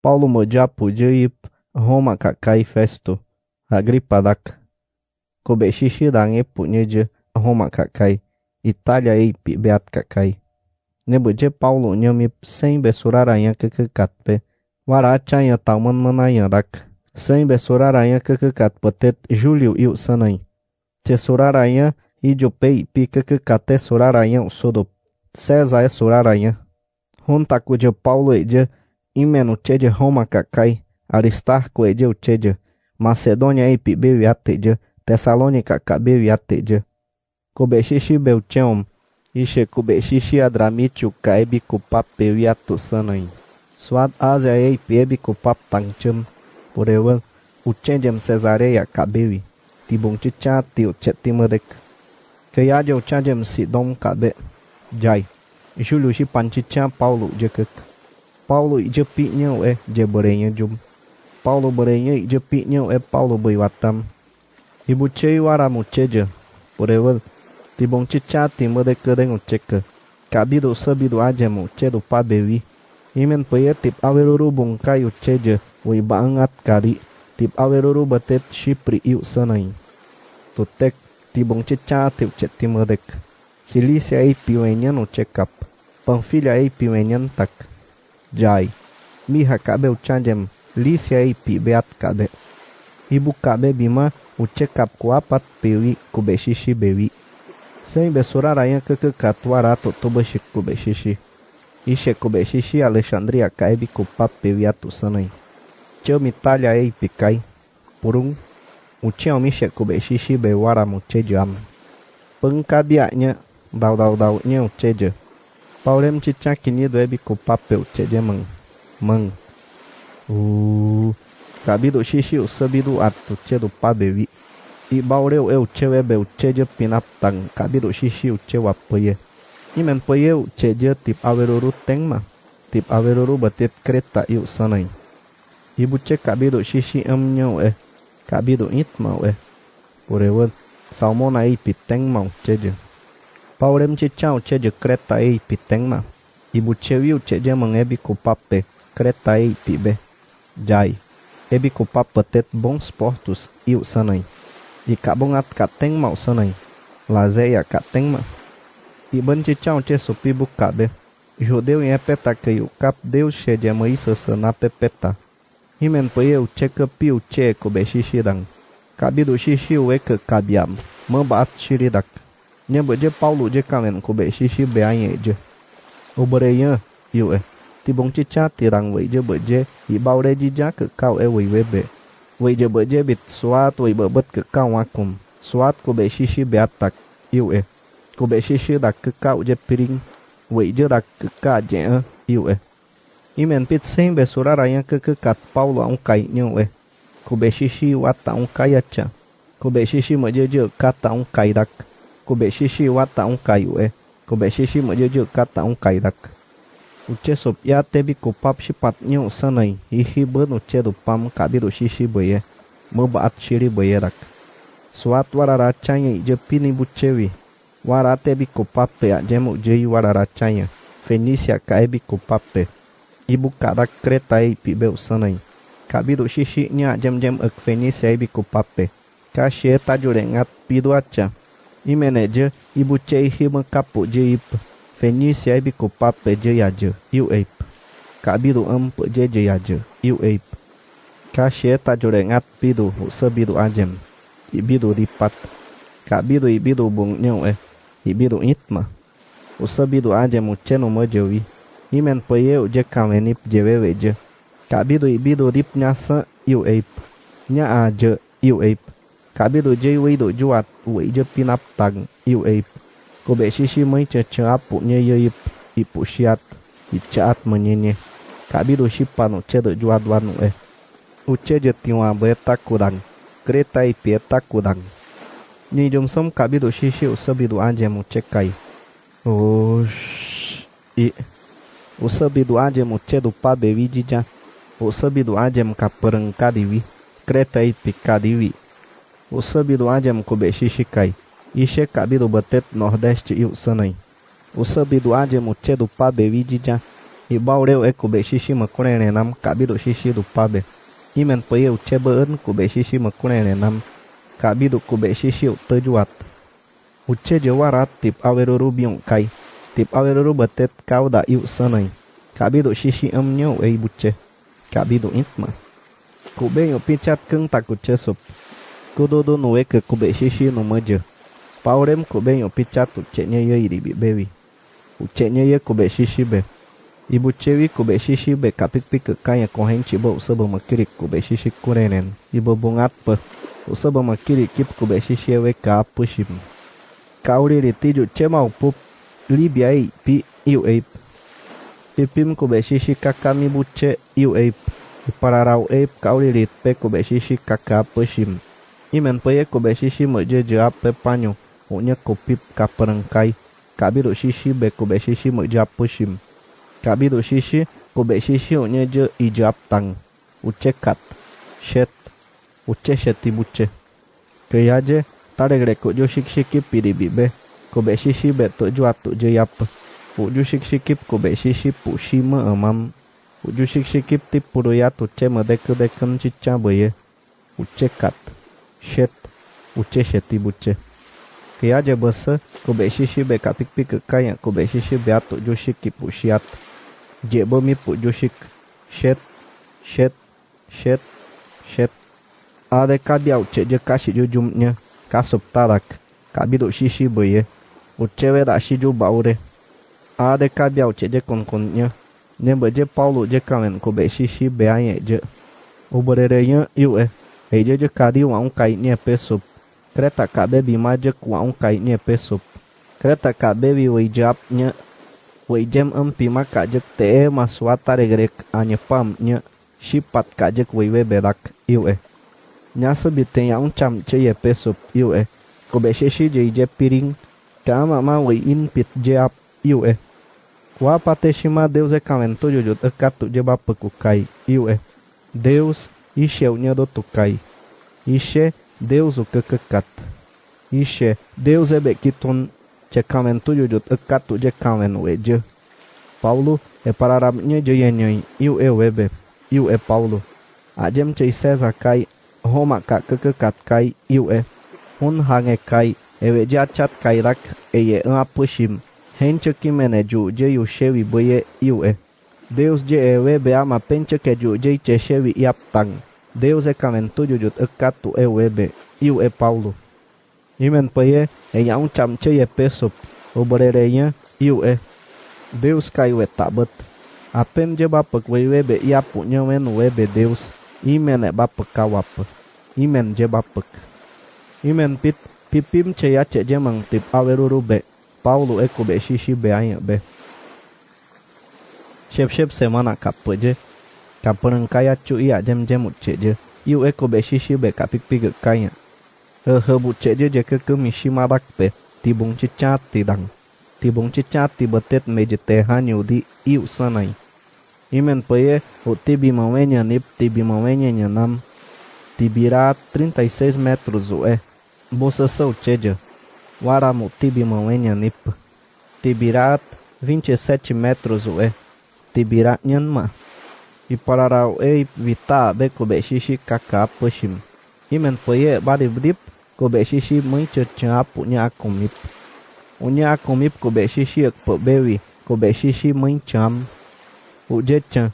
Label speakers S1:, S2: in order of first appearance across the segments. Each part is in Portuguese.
S1: Paulo mojapu jeip Roma kakai Festo Agripa dak kobe shishi dange punyeje Roma kakai Itália eipi beat kakai nebuje Paulo nyamip sem besuraranha kekekatpe warachanha tauman manaya dak sem besuraranha kekekat petet Júlio il sanai tesuraranha ijopei pi kekekate suraranha usodop César é suraranha hontaku je Paulo eje imenu cheje Roma kakai Aristarco eje ucheje Macedônia eipi beviateje Tessalônica kabeviateje kobe shishi belcheom ishe kobe shishi adramitiu kaebi kupap beviatu sanai Suad Ásia eipi ebi kupap tangchem porewan uchenjem Cesareia kabevi tibung chicha tiu chetimadek Kaya uchanjem Sidom kabe jai Júlio shi panchicha Paulo jekek Paulo ije pinhão é je berenha jum Paulo berenha ije pinhão é Paulo beiwatam ibuchei waramucheja porewan tibung chicha timadek kedeng ucheka kabido sabido ajemu chedo pabewi imen peye tip aweruru bungkai ucheja wi bangat kari tip aweruru batet Chipre iu sanai tutek tibung chicha tip chetimadek Cilícia ei piuenyan uchekap Panfilia ei piuenyan tak jai miha kabe uchanjem Lícia ei pi beat kabe ibu kabe bima uchekap kuapat pewi kube shishi bewi sem besuraranha kekekat warato tobashik kube shishi ishe kube shishi Alexandria kaebi kupap pewiatu sanai cham Itália ei pikai purung uchiam mishe kube shishi be waramuchejam pengkabiaknya dau nya ucheja Paulem chicha kinido ebi kupap pe ucheja mang kabido shishi usabido atu chedo pabewi I baureu eu chewe be ucheja pinaptang kabido shishi uchewa peye imen peye ucheja tip aweruru tengma tip aweruru batet Kreta iu sanai ibuche kabido shishi amnyau kabido itmau porewan salmona ei pitengma ucheja Paulem chicha ucheja Kreta ei pitengma ibuchewi ucheja mangebi kupape Kreta ei pibe jai ebi kupap petet bons portos iu sanai ikabongat katengma sanai lazeia katengma iban chicha uche supi bukabe judeu em epeta kaiu kap deus cheja maisa sana pepeta himen peye ucheka pi uche kobe shishirang kabido shishi ueka kabiam mabat shiridak nyabeje Paulo je kamen kobe shishi beanyeje obereyan iu tibong chicha tirang weje beje ibaure jija ke kau webe weje beje bit suat we bebet ke kau wakum suat kobe shishi beatak iu kobe shishi dak ke kau je piring weje dak ke ka je iu imen pit sem besuraranha ke kat Paulo kai nyu kobe shishi wata kai acha kobe shishi meje kata kai dak kobe shishi wata kai kobe shishi meje kata kai dak uche sopya tebi kupap shipat nyu sanai ihi ban uche do pam kabido shishi boye mabat shiri boye rak suat wararachanya ije pini buchewi wara tebi kupap pe ajemu jei wararachanya Fenícia kaebi kupap pe ibu kadak Kreta ei pibeu sanai kabido shishi nya jem ek Fenícia ei kupap pe kashe tajurengat pidu acha imeneje ibu chei hima kapu jeip Fenícia ei kupap pe jeyaje iu eip kabido pe jeyaje iu eip kashe tajurengat pidu sabido ajem ibido ripat kabido ibido bung nyau ibido itma usabido ajem ucheno majewi imen peye uje kamenip jeweweje kabido ibido rip nyasa iu eip nya aje iu eip kabido jeiwido juat weje pinap tag iu eip kobe shishi mai ceca apu nye yeip ipu shiat icaat menyenye kabido shipano cedo juat wanu uche je tiwa beta kudang Kreta ei pieta kudang ni jomsom kabido shishi usabido ajem ucekai usabido ajem ucedo pabewi jija usabido ajem kapereng kadiwi Kreta ei pikadiwi usabido ajem kobe shishi kai ishe kabido batet nordeste iu sanai usabido ajem ucedo pabewi jija e baureu e kube shishi makunene nam kabido shishi do pabe. Imen poye uchebe kube shishi makunene nam kabido kube shishi utejuat. Uche jawarat tip aweruru biong kai. Tip aweruru betet kau da iu sanai. Kabido shishi amnyo ei buche. Kabido intma. Kube yo pichat keng tak uche sup. Kudodo noe ke kube shishi no meje. Paurem kube yo pichat uche nye ye iribi bewi. Uche nye ye kube shishi be. Ibu cewi kube shishi be kapik-pik ke kaya corrente bo usaba makiri kube shishi kurenen. Ibu bungat pe. Usaba makiri kip kube shishi ewe ka pushim. Kauri ritidu cema upup. Libya ei pi iu eip. Pipim kube shishi kakami buce iu eip. Ipararau eip kauri rit pe kube shishi kaka pushim. Imen peye kube shishi meje jea pe panyo. Unya kopip kaperengkai. Kabiru shishi be kube shishi meja pushim. Kabiru shishi kube shishi unya je ijab tang. Uce kat. Shet. Uce sheti buce. Keyaje taregre kujo shik-shikip piribibe. Kube shishi be tuju atu je yap. Uju shik-shikip kube shishi pushi me amam. Uju shik-shikip tip puruyat uce medeke-deken cica beye. Uce kat. Shet. Uce sheti buce. Keyaje bese kube shishi be kapik-pik kaya kube shishi be atu ju shikip pushiat. Jebo mi puju shik. Shet. Shet. Shet. Shet. Ade kabia uce je kashi jujumnya. Kasup tarak. Kabido shishi beye. Ucewe da shiju baure. Ade kabia uce je konkonnya. Nembe je Paulo je kamen kube shishi be anye je. Ubererenya iu Eje je kadi wa kai nye pesup. Kreta kabe bima je wa kai nye pesup. Kreta kabe bi wijap nye. Wijem empima kajek te maswata regrek anye pam nye. Shipat kajek wiwe bedak iu Nyasa bitenya cam ceye pesup iu Kube shishi je ije piring. Kama ma in pit je ap iu Wa pate shima Deus kamen jujut ekatu je bapeku kai iu Deus Ishe unya do tukai. Ishe Deus o kekekat. Ishe Deus bekiton ce kamen jujut ekatu je kamen weje. Paulo pararabnya je yenyai iu webe. Iu Paulo. Ajem ce Cesar kai. Homa ka kekekat kai iu Hun hange kai. Weje achat kai rak eye apushim. Henche kimene ju je yu shewi boye iu Deus je webe ama penche ke ju je che shewi iap tang. Deus kamen jujut ekatu webe. Iu Paulo. Imen peye ya cam ceye pesup. Obererenya iu Deus kai we tabet. Apen je bapek webe iapu nyewen webe Deus. Imen bapek kawap. Imen je bapek. Imen pit pipim ceya ce je mang tip aweruru be. Paulo kube shishi be anya be. Shep semana kape je. Kapereng kaya cu iya jem uce je. Iu kube shishi be kapik-pik kaya. Buce je ke mishi marak pe. Tibung cicat tidang. Tibung cicat tibetet meje tehan yudi iu sanai. Imen peye tibi mawenya nip tibi mawenya nyanam. Tibira 36 metros Bolsa sou cheja. Waramu tibi mawenya nip. Tibirat 27 metros Tibirat nyanma. Ipararau vita be kube shishi kaka pushim. Imen peye bari brip kube shishi menche punya akumip. Unya akumip kube shishi bewi kube shishi mencham. Ujecha.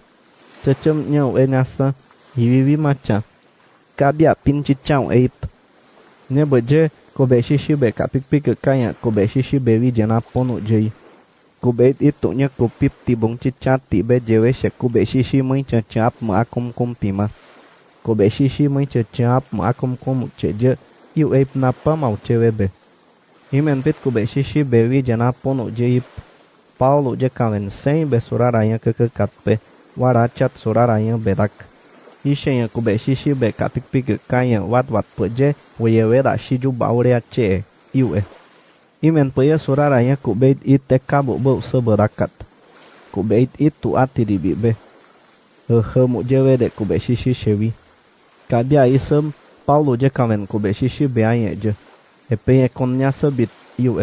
S1: Cecem nyau nasa. Hivivi macha. Kabia pinchi chau Nebe je kube shishi be kapik-pik kaya kube shishi bewi jana ponu jei. Kube itu nya kupip tibung cicat tibe jewe she kube shishi menche cap ma akum pima. Kube shishi menche cap ma akum ceje. Iu napa mau cewebe. Imen pit kube shishi bewi jana ponu jei. Paulo je kamen sem be suraranya kekekat pe. Warachat suraranya bedak. Ishe kube shishi be kapik-pik kaya wat peje. Weyewe da shiju baure ace iu Imen peye suraranya kubeit ite kabu bau seberakat. Kubeit itu ati dibibe. Mu jewe de kube shishi shewi. Kabia isem Paulo je kamen kube shishi beanye je. Penye konnya sebit iu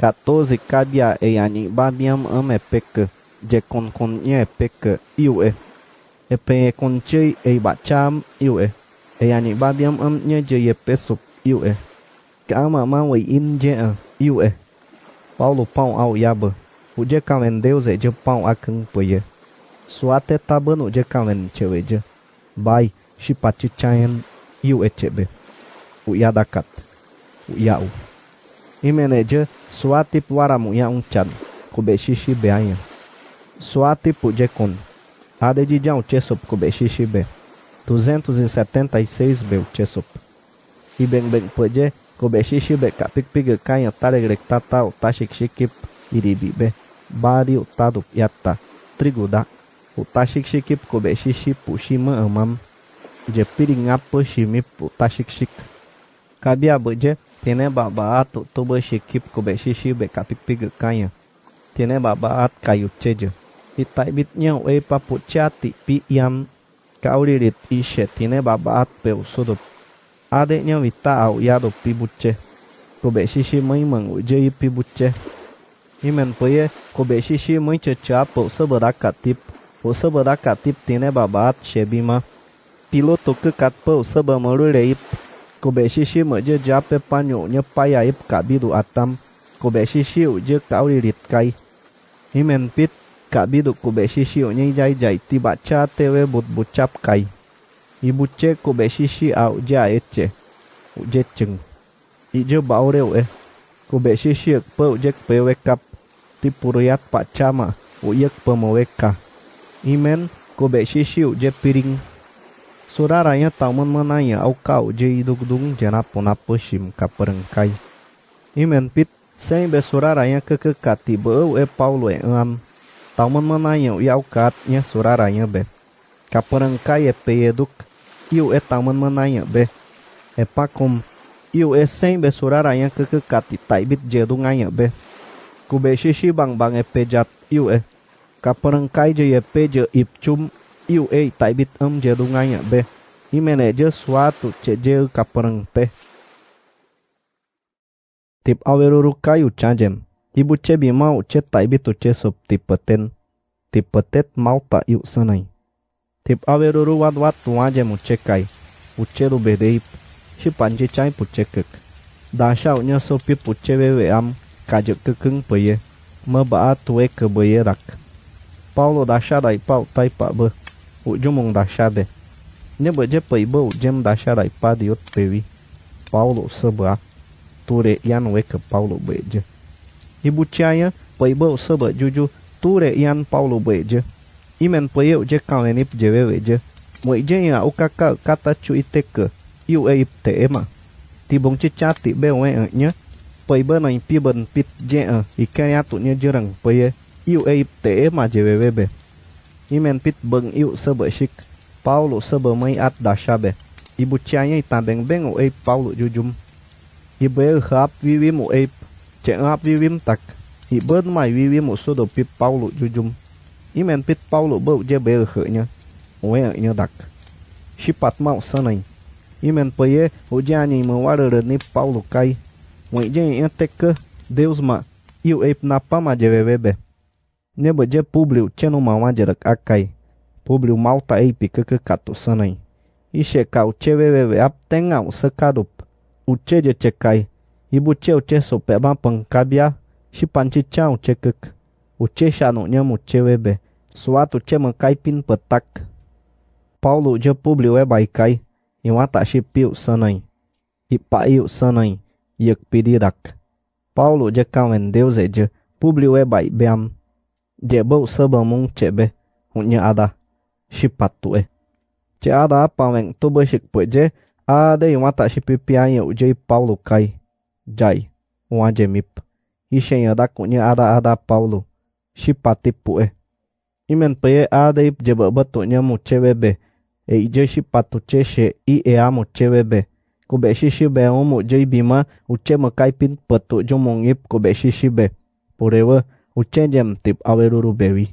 S1: 14 kabia yani babiam peke. je con nye peke iu e pe con chơi e ba cham iu e ani ba diam nye je ye pesup iu ka ma we in je iu Paulo pão ao yaba o je kamen Deus je pão akang poye suate tabano je kamen cheweje bai shipati chayen iu chebe u yadakat u yau imeneje suate waramu ya chan kobe shishi beanya suate je con ade de jão chesop kobe shishi be 276 beu chesop i beng poje kobe shishi be kapik pig kaya taregrek tatao tashik shikip iribi be bari utado yatta triguda o tashik shikip kobe shishi pushima amam je piringapa shimi pu tashik shik kabia beje tene babaat toba shikip kobe shishi be kapik pig kaya tene babaat kayu cheje itai bitnya e papu chati pi yam kauririt ishe tine babaat peu sodop adeknya vita au yado pi buche kobe shishi mai mang uje pi buche imen poye kobe shishi mai checha po sabarakatip tine babaat shebima piloto ke katpo sabamarureip kobe shishi meje jape panyo nya payaip kabidu atam kobe shishi uje kauririt kai imen pit kabidu kobe shishi onye jai tiba cha tewe but cap kai ibuche kobe shishi au ja eche uje cheng ije baureu kobe shishi pe uje pe wekap tipuriat pachama uyek pemoweka imen kobe shishi uje piring suraranya taman mananya au kau uje idugdung jana ponapo shim kaperengkai imen pit sem be suraranya kekekati beu Paulo am Tauman mananya iau katnya suraranya be. Kaperengkai peyeduk iu tauman mananya be. Pakom iu sem be suraranya kekekati taibit jedunganya be. Kube shishi bang pejat iu Kaperengkai je peje ipcum iu taibit jedunganya be. Imene je suatu ceje kapereng pe. Tip aweruru kayu cajem. Ibu cebi mau cet taibit tu cesop tipetet mau tak yuk sanai. Tip aweruru wat tuaje mu cekai. Uceru bedeip. Si panci cai pu cekek. Dasau nya sopi pu cewewe am. Kajek kekeng peye. Mebaa tuwe ke beye rak. Paulo dasyadai pau tai pak be. Ujumung dasyade. Nya beje pei be ujem dasyadai pa diut pewi. Paulo sebea. Ture yan we ke Paulo beje. Ibu caya pai bau seba juju ture ian Paulo beje. Imen pai je kawenip jeweweje. Mo je ya ukaka kata cu iteke. Iu ip te ema. Tibong cicati bewe nya. Pai ba nai pi ben pit je ikaya tu nya jerang pai iu ip te ema jewewebe. Imen pit beng iu seba shik. Paulo seba mai at dashabe. Ibu caya itabeng beng o ip Paulo jujum. Ibu hap vivi mo ip. Cek ngap vivim tak. Iben mai vivim usudo pip Paulo jujum. Imen pit Paulo bau je berhenya. Oe nya dak. Shipat mau sanai. Imen paye ujani mewarereni Paulo kai. Oe je teke Deus ma. Iu ep napa ma jevevebe. Neba je Publiu cenu mawa jerak akai. Publiu mau ta epi keke katu sanai. Ishe kau ceveveve ap tengau sekadup. Uce je cekai. Ibu ceu ceso pe ba pengkabia si panci cau cekek. Uce shanu nya mu cewebe. Suatu ce mengkaipin petak. Paulo je Publiu baikai. Iwata si piu sanai. Ipa iu sanai. Yek pididak. Paulo je kawen Deus je. Publiu bai beam. Je bau sebamung cebe. Unya ada. Si patu Ce ada apa weng tu bersik je. Ada iwata si pipianya uje Paulo kai. Jai, wajemip. Ishen dakunya ada Paulo. Shipatipu Imen peye ada ip jeba batunya mu cewebe. Je shipatu ceshe amo cewebe. Kube shishibe mu jai bima uce mekaipin petu jomong ip kube shishibe. Purewe uce jem tip aweruru bewi.